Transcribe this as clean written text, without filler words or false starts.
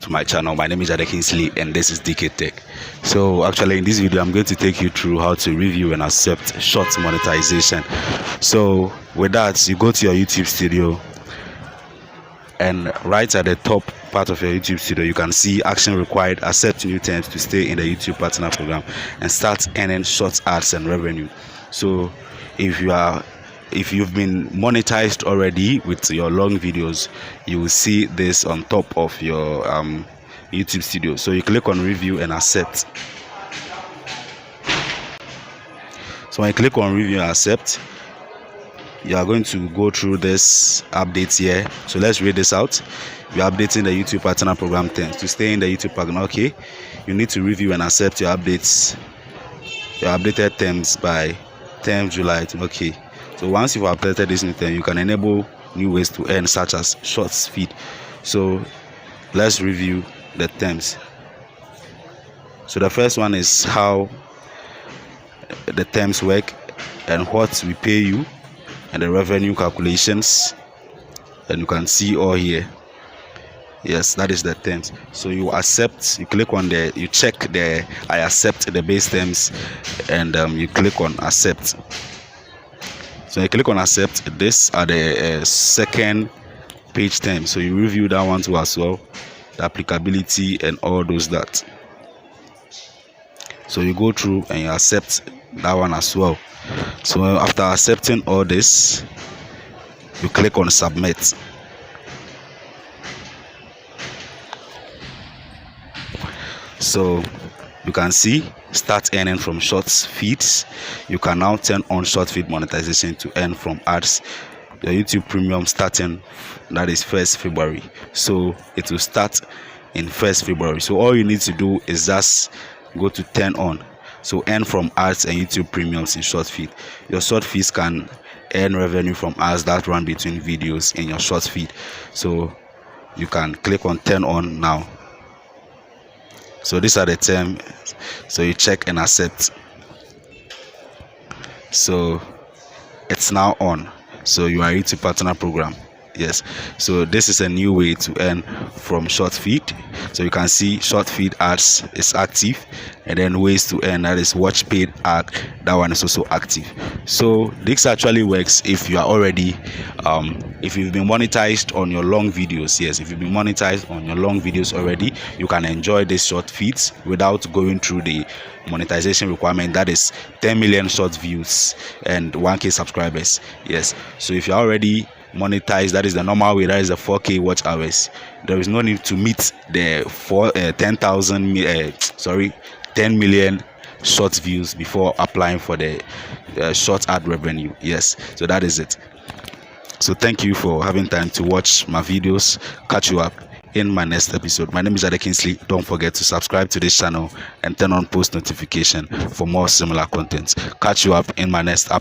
to my channel. My name is Kingsley and this is DK Tech. So actually in this video I'm going to take you through how to review and accept short monetization. So with that, you go to your YouTube studio, and right at the top part of your YouTube studio you can see action required, accept new terms to stay in the YouTube partner program and start earning short ads and revenue. So if you've been monetized already with your long videos, you will see this on top of your YouTube studio. So you click on review and accept. So when you click on review and accept, you are going to go through this update here. So let's read this out. You're updating the YouTube partner program terms to stay in the YouTube partner. Okay, you need to review and accept your updates, your updated terms by 10th July. Okay, so once you've updated this new term, you can enable new ways to earn, such as short feed. So let's review the terms. So the first one is how the terms work and what we pay you, and the revenue calculations, and you can see all here. Yes, that is the terms. So you accept, you click on you check the I accept the base terms, and you click on accept. So you click on accept. These are the second page terms, so you review that one too as well, the applicability and all those that. So you go through and you accept that one as well. So after accepting all this, you click on submit. So you can see start earning from short feeds. You can now turn on short feed monetization to earn from ads. The YouTube premium starting, that is 1st February. So it will start in 1st February. So all you need to do is just go to turn on. So earn from ads and YouTube premiums in short feed. Your short feeds can earn revenue from ads that run between videos in your short feed. So you can click on turn on now. So these are the terms. So you check and accept. So it's now on. So you are YouTube partner program. Yes, so this is a new way to earn from short feed. So you can see short feed ads is active, and then ways to earn, that is watch paid ad, that one is also active. So this actually works if you are already if you've been monetized on your long videos. Yes, if you've been monetized on your long videos already, you can enjoy these short feeds without going through the monetization requirement, that is 10 million short views and 1k subscribers. Yes, so if you're already monetize, that is the normal way, that is the 4k watch hours, there is no need to meet the 10 million short views before applying for the short ad revenue. Yes, so that is it. So thank you for having time to watch my videos. Catch you up in my next episode. My name is Kingsley. Don't forget to subscribe to this channel and turn on post notification for more similar content. Catch you up in my next